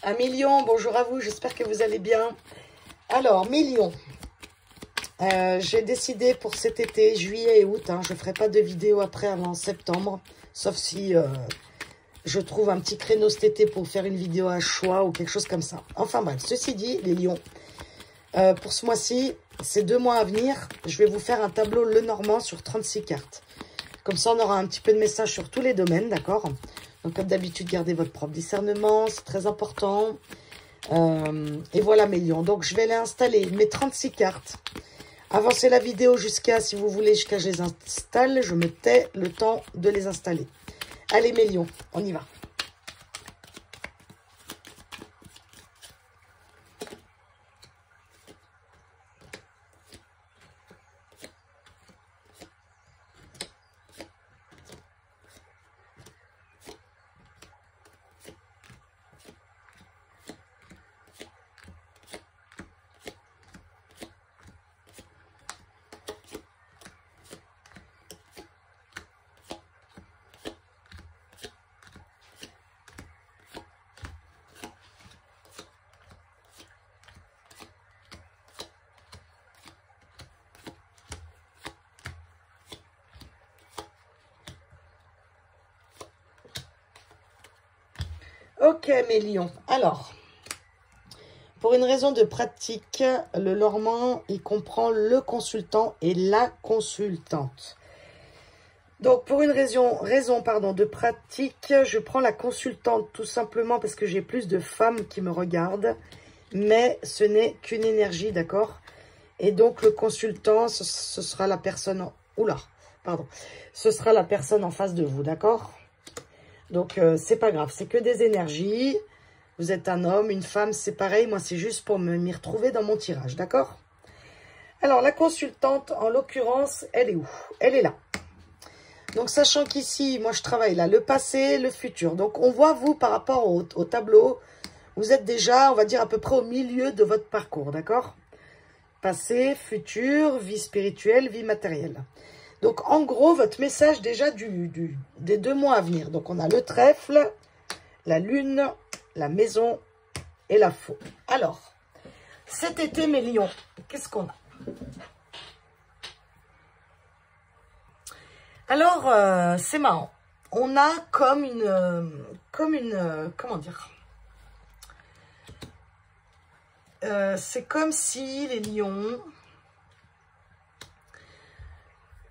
Un million, bonjour à vous, j'espère que vous allez bien. Alors, million. J'ai décidé pour cet été, juillet et août, je ne ferai pas de vidéo après avant septembre, sauf si je trouve un petit créneau cet été pour faire une vidéo à choix ou quelque chose comme ça. Enfin bref, ceci dit, les lions, pour ce mois-ci, ces 2 mois à venir, je vais vous faire un tableau Lenormand sur 36 cartes. Comme ça, on aura un petit peu de messages sur tous les domaines, d'accord? Donc, comme d'habitude, gardez votre propre discernement, c'est très important. Et voilà mes lions. Donc, je vais les installer, mes 36 cartes. Avancez la vidéo jusqu'à, si vous voulez, jusqu'à je les installe. Je me tais le temps de les installer. Allez mes lions, on y va. Ok mes lions, alors, pour une raison de pratique, le Lenormand, il comprend le consultant et la consultante. Donc, pour une raison de pratique, je prends la consultante tout simplement parce que j'ai plus de femmes qui me regardent, mais ce n'est qu'une énergie, d'accord? Et donc, le consultant, ce sera la personne... Oula, pardon. Ce sera la personne en face de vous, d'accord? Donc, c'est pas grave, c'est que des énergies. Vous êtes un homme, une femme, c'est pareil. Moi, c'est juste pour m'y retrouver dans mon tirage, d'accord? Alors, la consultante, en l'occurrence, elle est où? Elle est là. Donc, sachant qu'ici, moi, je travaille là, le passé, le futur. Donc, on voit, vous, par rapport au tableau, vous êtes déjà, on va dire, à peu près au milieu de votre parcours, d'accord? Passé, futur, vie spirituelle, vie matérielle. Donc, en gros, votre message déjà des 2 mois à venir. Donc, on a le trèfle, la lune, la maison et la faux. Alors, cet été, mes lions, qu'est-ce qu'on a? Alors, c'est marrant. On a comme une comment dire? C'est comme si les lions...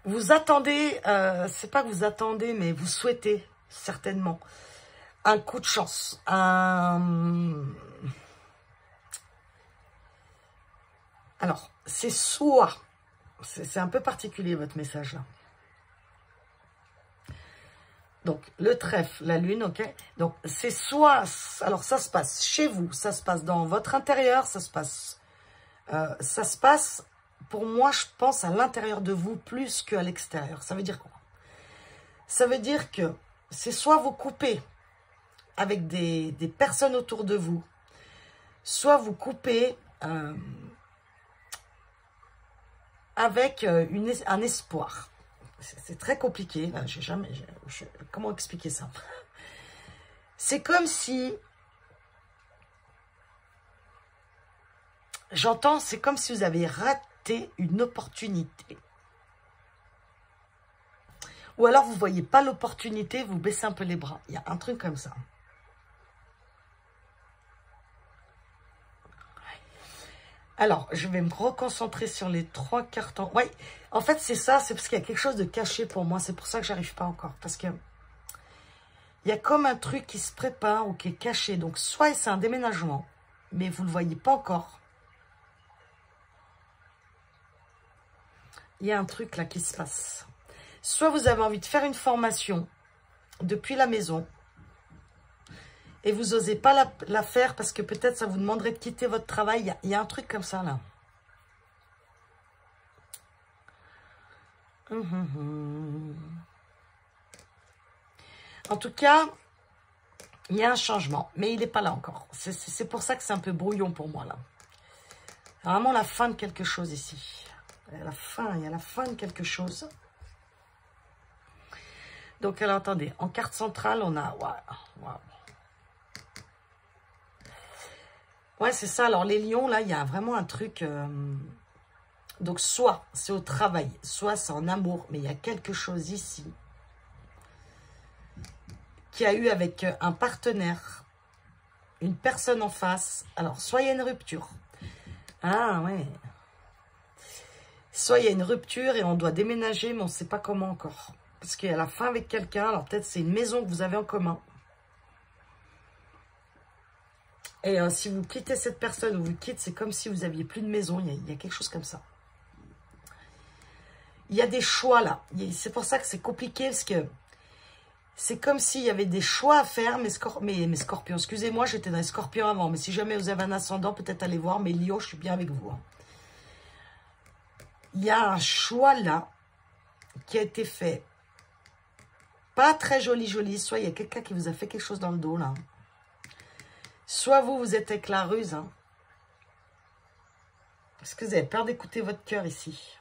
Vous attendez, c'est pas que vous attendez, mais vous souhaitez certainement un coup de chance. Alors, c'est soit, c'est un peu particulier votre message là. Donc, le trèfle, la lune, ok? Donc, c'est soit, alors ça se passe chez vous, ça se passe dans votre intérieur, ça se passe, pour moi, je pense à l'intérieur de vous plus qu'à l'extérieur. Ça veut dire quoi? Ça veut dire que c'est soit vous coupez avec des personnes autour de vous, soit vous coupez avec un espoir. C'est très compliqué. Comment expliquer ça? C'est comme si... J'entends, c'est comme si vous avez raté une opportunité. Ou alors vous ne voyez pas l'opportunité, vous baissez un peu les bras. Il y a un truc comme ça. Alors, je vais me reconcentrer sur les 3 cartons. Oui, en fait, c'est ça. C'est parce qu'il y a quelque chose de caché pour moi. C'est pour ça que j'arrive pas encore. Parce que il y a comme un truc qui se prépare ou qui est caché. Donc, soit c'est un déménagement, mais vous ne le voyez pas encore. Il y a un truc là qui se passe. Soit vous avez envie de faire une formation depuis la maison et vous n'osez pas la faire parce que peut-être ça vous demanderait de quitter votre travail. Il y a un truc comme ça là. En tout cas, il y a un changement, mais il n'est pas là encore. C'est pour ça que c'est un peu brouillon pour moi là. Vraiment la fin de quelque chose ici. Il y a la fin de quelque chose. Donc, alors, attendez. En carte centrale, on a... Wow. Ouais, c'est ça. Alors, les lions, là, il y a vraiment un truc... donc, soit c'est au travail, soit c'est en amour. Mais il y a quelque chose ici qui a eu avec un partenaire, une personne en face. Alors, soit il y a une rupture. Ah, ouais. Soit il y a une rupture et on doit déménager, mais on ne sait pas comment encore. Parce qu'il y a la fin avec quelqu'un. Alors, peut-être c'est une maison que vous avez en commun. Et si vous quittez cette personne ou vous quittez, c'est comme si vous n'aviez plus de maison. Il y a quelque chose comme ça. Il y a des choix là. C'est pour ça que c'est compliqué parce que c'est comme s'il y avait des choix à faire. Mes scorpions, excusez-moi, j'étais dans les scorpions avant. Mais si jamais vous avez un ascendant, peut-être allez voir. Mais Lion, je suis bien avec vous. Hein. Il y a un choix là qui a été fait. Pas très joli. Soit il y a quelqu'un qui vous a fait quelque chose dans le dos là. Soit vous êtes avec la ruse. Hein. Parce que vous avez peur d'écouter votre cœur ici.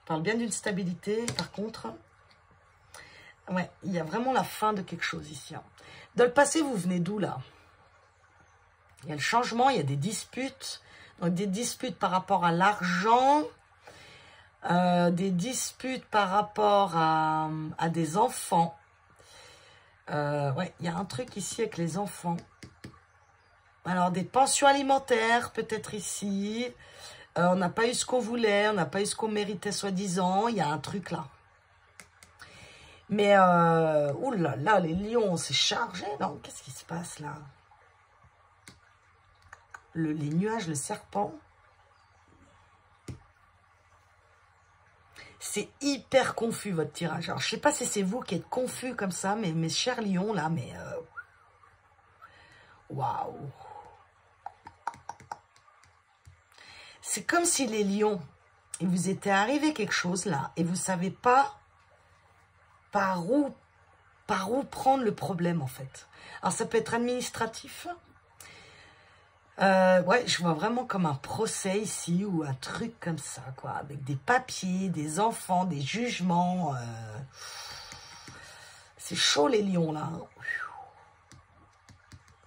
On parle bien d'une stabilité. Par contre, ouais, il y a vraiment la fin de quelque chose ici. Hein. Dans le passé, vous venez d'où là? Il y a le changement, il y a des disputes. Donc des disputes par rapport à l'argent. Des disputes par rapport à des enfants. Ouais, il y a un truc ici avec les enfants. Alors, des pensions alimentaires, peut-être ici. On n'a pas eu ce qu'on voulait, on n'a pas eu ce qu'on méritait, soi-disant. Il y a un truc là. Mais, oulala, les lions, c'est chargé, non? Qu'est-ce qui se passe là? Les nuages, le serpent. C'est hyper confus, votre tirage. Alors, je sais pas si c'est vous qui êtes confus comme ça, mais mes chers lions, là, mais... Waouh! C'est comme si les lions, il vous était arrivé quelque chose, là, et vous savez pas par où prendre le problème, en fait. Alors, ça peut être administratif. Ouais, je vois vraiment comme un procès ici ou un truc comme ça, quoi, avec des papiers, des enfants, des jugements. C'est chaud les lions là.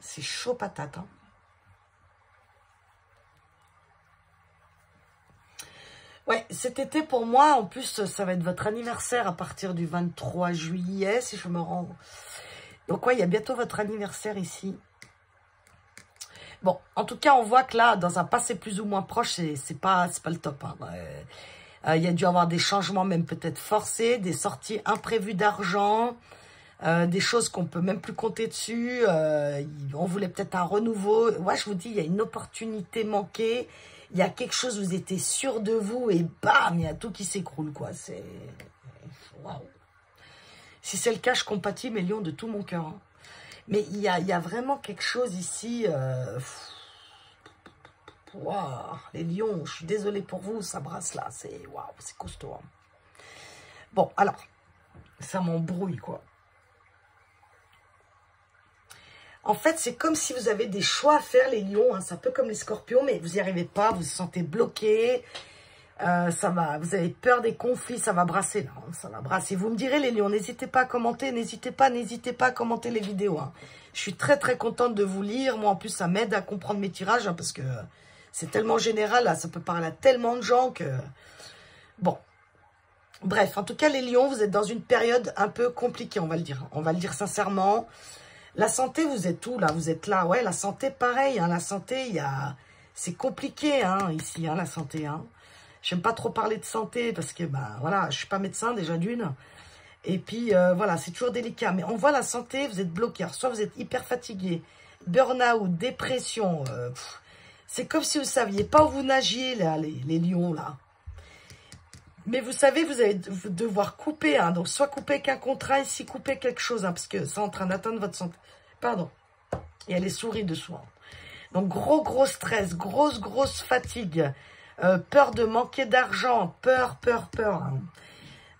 C'est chaud patate. Hein. Ouais, cet été pour moi, en plus, ça va être votre anniversaire à partir du 23 juillet, si je me rends. Donc ouais, il y a bientôt votre anniversaire ici. Bon, en tout cas, on voit que là, dans un passé plus ou moins proche, c'est pas le top. Hein. Il y a dû avoir des changements, même peut-être forcés, des sorties imprévues d'argent, des choses qu'on peut même plus compter dessus. On voulait peut-être un renouveau. Ouais, je vous dis, il y a une opportunité manquée. Il y a quelque chose, vous étiez sûr de vous et bam, il y a tout qui s'écroule, quoi. C'est... Waouh. Si c'est le cas, je compatis mes lions de tout mon cœur. Hein. Mais il y a vraiment quelque chose ici. Wow, les lions, je suis désolée pour vous, ça brasse là. C'est waouh, c'est costaud. Hein. Bon, alors, ça m'embrouille, quoi. En fait, c'est comme si vous avez des choix à faire, les lions. Hein. C'est un peu comme les scorpions, mais vous n'y arrivez pas, vous vous sentez bloqué. Ça va, vous avez peur des conflits, ça va brasser là, hein, ça va brasser. Vous me direz les lions, n'hésitez pas à commenter, n'hésitez pas à commenter les vidéos. Hein. Je suis très contente de vous lire, moi en plus ça m'aide à comprendre mes tirages, hein, parce que c'est tellement général, là, ça peut parler à tellement de gens que... Bon, bref, en tout cas les lions, vous êtes dans une période un peu compliquée, on va le dire sincèrement. La santé, vous êtes où là? Vous êtes là, ouais, la santé pareil, hein, la santé, c'est compliqué hein, ici, hein, la santé, hein. J'aime pas trop parler de santé parce que, ben, voilà, je suis pas médecin déjà d'une. Et puis, voilà, c'est toujours délicat. Mais on voit la santé, vous êtes bloqué. Alors, soit vous êtes hyper fatigué, burn-out, dépression. C'est comme si vous saviez pas où vous nagiez, là, les lions, là. Mais vous savez, vous allez devoir couper. Hein, donc, soit couper avec un contrat, ici, couper quelque chose. Hein, parce que c'est en train d'atteindre votre santé. Pardon. Il y a les souris dessous. Hein. Donc, gros stress, grosse fatigue. Peur de manquer d'argent, peur. Hein.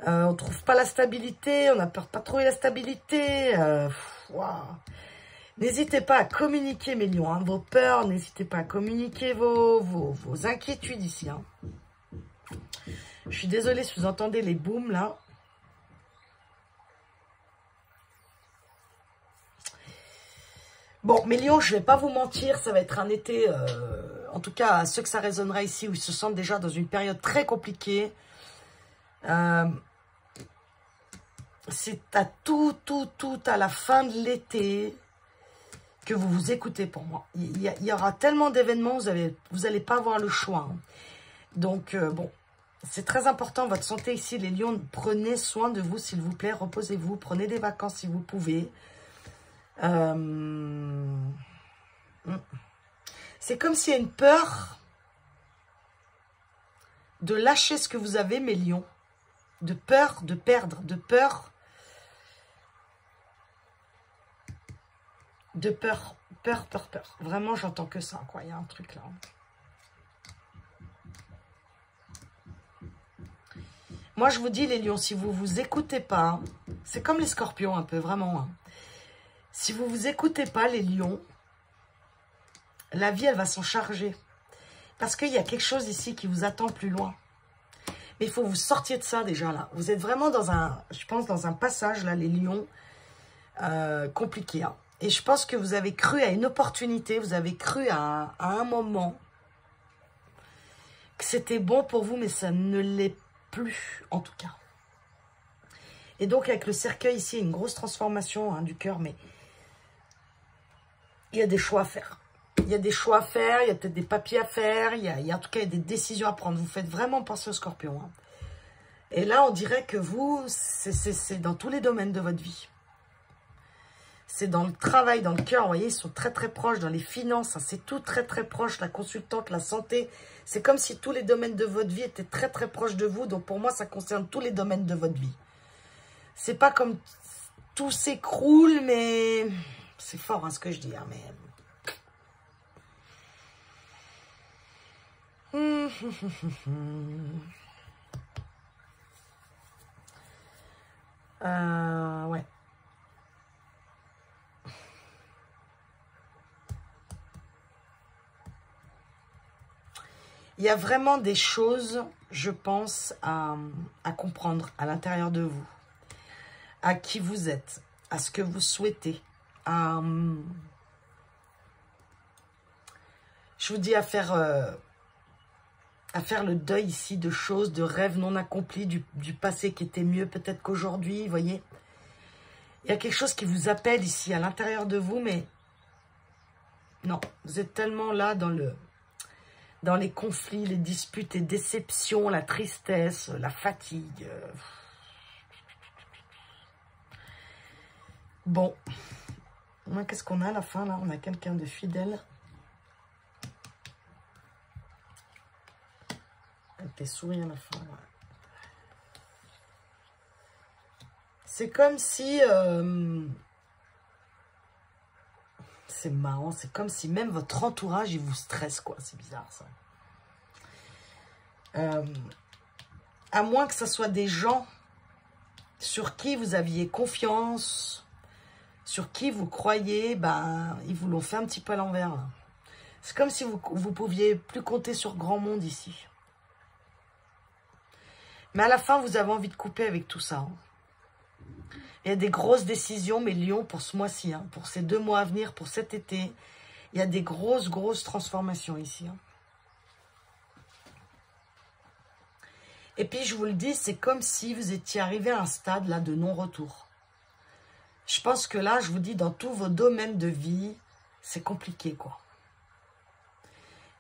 On trouve pas la stabilité, on a peur de pas trouver la stabilité. Wow. N'hésitez pas à communiquer, mes lions, hein, vos peurs, n'hésitez pas à communiquer vos inquiétudes ici. Hein. Je suis désolée si vous entendez les booms là. Bon, mes lions, je ne vais pas vous mentir, ça va être un été, en tout cas à ceux que ça résonnera ici, où ils se sentent déjà dans une période très compliquée. C'est à tout à la fin de l'été que vous vous écoutez pour moi. Il y aura tellement d'événements, vous allez pas avoir le choix. Hein. Donc, bon, c'est très important, votre santé ici, les lions. Prenez soin de vous, s'il vous plaît. Reposez-vous, prenez des vacances si vous pouvez. C'est comme s'il y a une peur de lâcher ce que vous avez, mes lions. De peur de perdre, de peur. De peur. Peur. Vraiment, j'entends que ça, quoi. Il y a un truc là. Moi, je vous dis, les lions, si vous vous écoutez pas, c'est comme les scorpions un peu, vraiment. Hein. Si vous vous écoutez pas, les lions, la vie, elle va s'en charger. Parce qu'il y a quelque chose ici qui vous attend plus loin. Mais il faut vous sortir de ça déjà, là. Vous êtes vraiment dans un, je pense, dans un passage, là, les lions, compliqué. Hein. Et je pense que vous avez cru à une opportunité, vous avez cru à un moment que c'était bon pour vous, mais ça ne l'est plus, en tout cas. Et donc, avec le cercueil ici, une grosse transformation hein, du cœur, mais il y a des choix à faire. Il y a des choix à faire, il y a peut-être des papiers à faire, en tout cas, il y a des décisions à prendre. Vous faites vraiment penser au scorpion. Hein. Et là, on dirait que vous, c'est dans tous les domaines de votre vie. C'est dans le travail, dans le cœur, vous voyez, ils sont très proches, dans les finances, hein, c'est tout très proche, la consultante, la santé. C'est comme si tous les domaines de votre vie étaient très proches de vous. Donc pour moi, ça concerne tous les domaines de votre vie. C'est pas comme tout s'écroule, mais c'est fort hein, ce que je dis, hein, mais... ouais. Il y a vraiment des choses, je pense, à comprendre à l'intérieur de vous. À qui vous êtes, à ce que vous souhaitez. Je vous dis à faire le deuil ici de choses, de rêves non accomplis, du passé qui était mieux peut-être qu'aujourd'hui, vous voyez. Il y a quelque chose qui vous appelle ici à l'intérieur de vous, mais non, vous êtes tellement là dans les conflits, les disputes, les déceptions, la tristesse, la fatigue. Bon, qu'est-ce qu'on a à la fin là? On a quelqu'un de fidèle. Avec des sourires à la fin. Ouais. C'est comme si... c'est marrant, c'est comme si même votre entourage, il vous stresse, quoi. C'est bizarre, ça. À moins que ce soit des gens sur qui vous aviez confiance, sur qui vous croyez, ben, ils vous l'ont fait un petit peu à l'envers. C'est comme si vous pouviez plus compter sur grand monde ici. Mais à la fin, vous avez envie de couper avec tout ça. Hein. Il y a des grosses décisions, mes lions, pour ce mois-ci, hein, pour ces 2 mois à venir, pour cet été. Il y a des grosses transformations ici. Hein. Et puis, je vous le dis, c'est comme si vous étiez arrivé à un stade là de non-retour. Je pense que là, je vous dis, dans tous vos domaines de vie, c'est compliqué, quoi.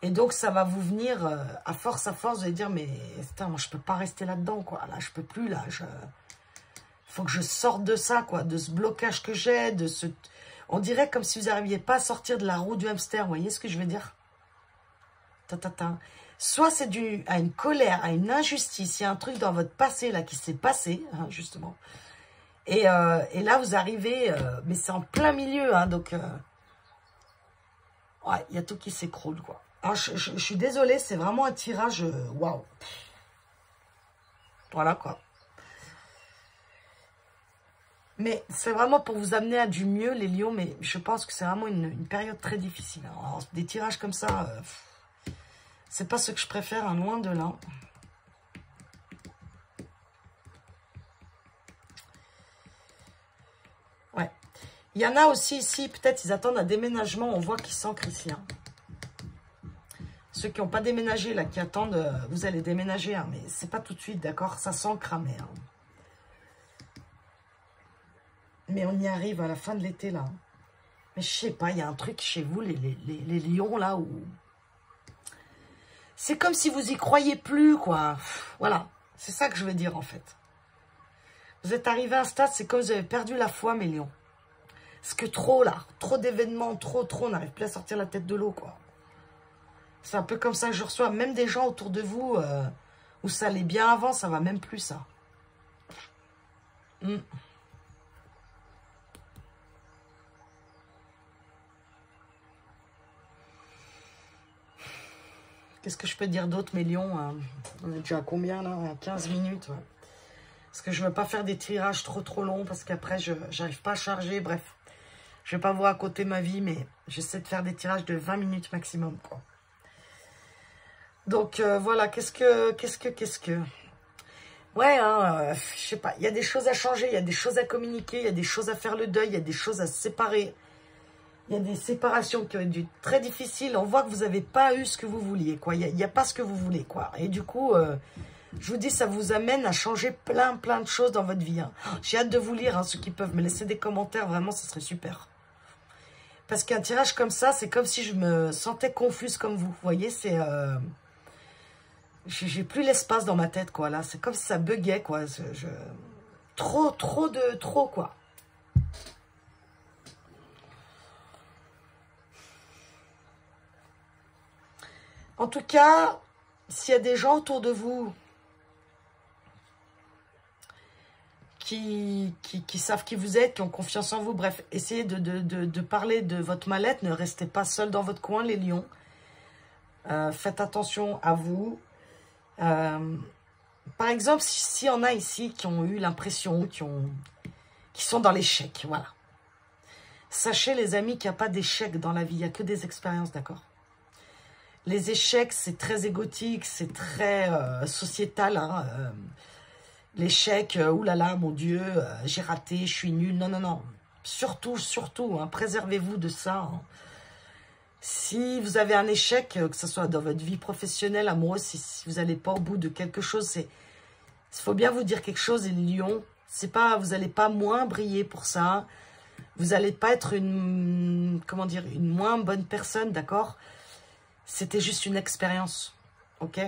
Et donc, ça va vous venir, à force, vous allez dire, mais putain, moi, je peux pas rester là-dedans, quoi. Là, je peux plus, là, faut que je sorte de ça, quoi, de ce blocage que j'ai, de ce... On dirait comme si vous n'arriviez pas à sortir de la roue du hamster, vous voyez ce que je veux dire? Soit c'est dû à une colère, à une injustice, il y a un truc dans votre passé, là, qui s'est passé, hein, justement. Et là, vous arrivez, mais c'est en plein milieu, hein, donc... ouais, il y a tout qui s'écroule, quoi. Alors, je suis désolée, c'est vraiment un tirage, waouh. Voilà, quoi. Mais c'est vraiment pour vous amener à du mieux, les lions. Mais je pense que c'est vraiment une période très difficile. Alors, des tirages comme ça, c'est pas ce que je préfère, hein, loin de là. Ouais. Il y en a aussi ici, peut-être ils attendent un déménagement. On voit qu'ils s'ancrent ici. Hein. Ceux qui n'ont pas déménagé, là, qui attendent, vous allez déménager. Hein, mais c'est pas tout de suite, d'accord? Ça sent cramer. Hein. Mais on y arrive à la fin de l'été, là. Mais je sais pas, il y a un truc chez vous, les lions, là, où... C'est comme si vous y croyez plus, quoi. Voilà, c'est ça que je veux dire, en fait. Vous êtes arrivé à un stade, c'est comme vous avez perdu la foi, mes lions. Parce que trop, là, trop d'événements, trop, on n'arrive plus à sortir la tête de l'eau, quoi. C'est un peu comme ça que je reçois, même des gens autour de vous, où ça allait bien avant, ça va même plus, ça. Qu'est-ce que je peux dire d'autre, mes lions? On est déjà à combien, là? À 15 minutes, ouais. Parce que je ne veux pas faire des tirages trop longs, parce qu'après, je n'arrive pas à charger. Bref, je ne vais pas vous raconter ma vie, mais j'essaie de faire des tirages de 20 minutes maximum, quoi. Donc, voilà, qu'est-ce que... Ouais, hein, je sais pas, il y a des choses à changer, il y a des choses à communiquer, il y a des choses à faire le deuil, il y a des choses à se séparer. Il y a des séparations qui ont été très difficiles. On voit que vous n'avez pas eu ce que vous vouliez, quoi. Il n'y a pas ce que vous voulez, quoi. Et du coup, je vous dis, ça vous amène à changer plein de choses dans votre vie. Hein. J'ai hâte de vous lire, hein, ceux qui peuvent me laisser des commentaires. Vraiment, ce serait super. Parce qu'un tirage comme ça, c'est comme si je me sentais confuse comme vous. Vous voyez, c'est... J'ai plus l'espace dans ma tête, quoi, là. C'est comme si ça buguait, quoi. Trop, quoi. En tout cas, s'il y a des gens autour de vous qui savent qui vous êtes, qui ont confiance en vous, bref, essayez de parler de votre mal-être. Ne restez pas seul dans votre coin, les lions. Faites attention à vous. Par exemple, s'il y en a ici qui ont eu l'impression, qui sont dans l'échec, voilà. Sachez, les amis, qu'il n'y a pas d'échec dans la vie, il n'y a que des expériences, d'accord? Les échecs, c'est très égotique, c'est très sociétal. Hein, l'échec, oulala, mon Dieu, j'ai raté, je suis nul. Non. Surtout, hein, préservez-vous de ça. Hein. Si vous avez un échec, que ce soit dans votre vie professionnelle, amoureuse, si vous n'allez pas au bout de quelque chose, il faut bien vous dire quelque chose, les lions. C'est pas, vous n'allez pas moins briller pour ça. Vous n'allez pas être une moins bonne personne, d'accord? C'était juste une expérience, ok?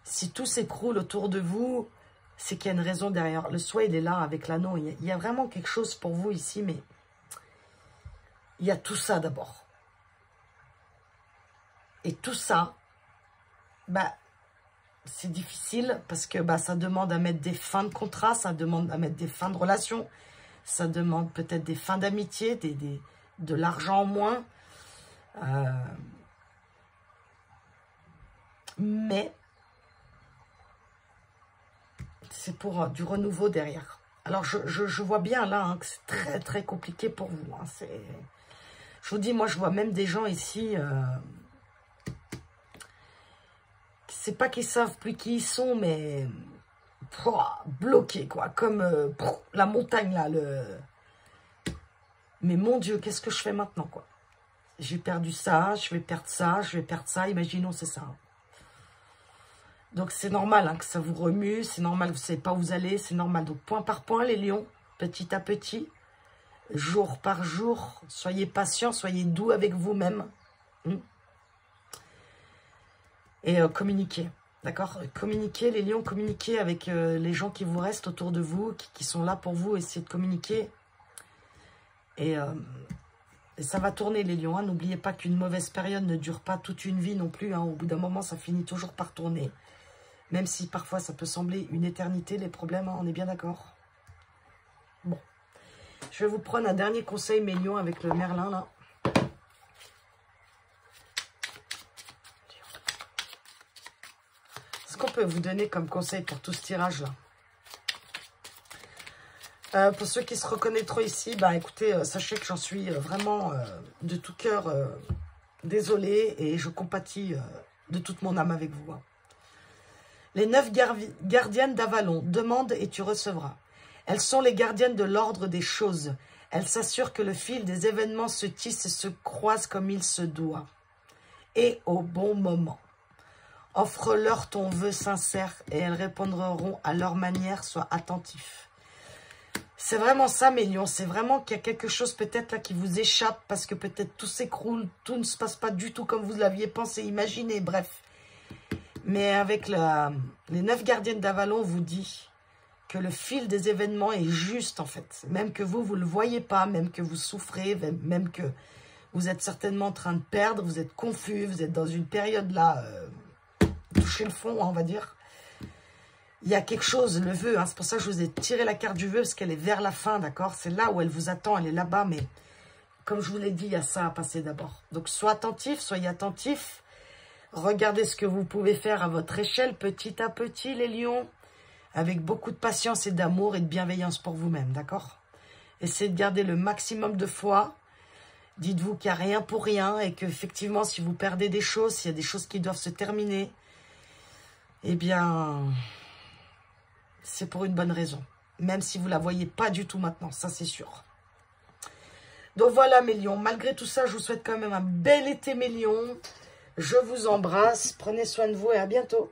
Si tout s'écroule autour de vous, c'est qu'il y a une raison derrière. Le soi, il est là avec l'anneau. Il y a vraiment quelque chose pour vous ici, mais il y a tout ça d'abord. Et tout ça, bah, c'est difficile parce que bah, ça demande à mettre des fins de contrat, ça demande à mettre des fins de relation, ça demande peut-être des fins d'amitié, de l'argent en moins. Mais c'est pour du renouveau derrière. Alors, je vois bien là hein, que c'est très compliqué pour vous. Hein. Je vous dis, moi, je vois même des gens ici... c'est pas qu'ils savent plus qui ils sont, mais... bloqués, quoi. Comme la montagne, là. Mais mon Dieu, qu'est-ce que je fais maintenant, quoi? J'ai perdu ça, je vais perdre ça, je vais perdre ça. Imaginons, c'est ça. Donc, c'est normal hein, que ça vous remue. C'est normal que vous ne savez pas où vous allez. C'est normal. Donc, point par point, les lions, petit à petit, jour par jour, soyez patients, soyez doux avec vous-même. Et communiquez. D'accord? Communiquez, les lions, communiquez avec les gens qui vous restent autour de vous, qui sont là pour vous. Essayez de communiquer. Et ça va tourner, les lions. Hein. N'oubliez pas qu'une mauvaise période ne dure pas toute une vie non plus. Hein. Au bout d'un moment, ça finit toujours par tourner. Même si parfois ça peut sembler une éternité, les problèmes, hein, on est bien d'accord. Bon. Je vais vous prendre un dernier conseil, mes lions, avec le Merlin, là. Qu'est-ce qu'on peut vous donner comme conseil pour tout ce tirage-là? Pour ceux qui se reconnaîtront ici, bah écoutez, sachez que j'en suis vraiment de tout cœur désolée et je compatis de toute mon âme avec vous. Hein. Les 9 gardiennes d'Avalon, demande et tu recevras. Elles sont les gardiennes de l'ordre des choses. Elle s'assure que le fil des événements se tisse et se croise comme il se doit. Et au bon moment. Offre-leur ton vœu sincère et elles répondront à leur manière. Sois attentif. C'est vraiment ça, mes lions. C'est vraiment qu'il y a quelque chose peut-être là qui vous échappe parce que peut-être tout s'écroule, tout ne se passe pas du tout comme vous l'aviez pensé, imaginé, bref. Mais avec les 9 gardiennes d'Avalon, on vous dit que le fil des événements est juste en fait. Même que vous ne le voyez pas, même que vous souffrez, même que vous êtes certainement en train de perdre, vous êtes confus, vous êtes dans une période là, toucher le fond, on va dire. Il y a quelque chose, le vœu, hein, c'est pour ça que je vous ai tiré la carte du vœu, parce qu'elle est vers la fin, d'accord? C'est là où elle vous attend, elle est là-bas, mais comme je vous l'ai dit, il y a ça à passer d'abord. Donc, soyez attentifs. Regardez ce que vous pouvez faire à votre échelle, petit à petit, les lions, avec beaucoup de patience et d'amour et de bienveillance pour vous-même, d'accord? Essayez de garder le maximum de foi. Dites-vous qu'il n'y a rien pour rien et qu'effectivement, si vous perdez des choses, s'il y a des choses qui doivent se terminer, eh bien, c'est pour une bonne raison. Même si vous ne la voyez pas du tout maintenant, ça c'est sûr. Donc voilà mes lions, malgré tout ça, je vous souhaite quand même un bel été mes lions. Je vous embrasse, prenez soin de vous et à bientôt.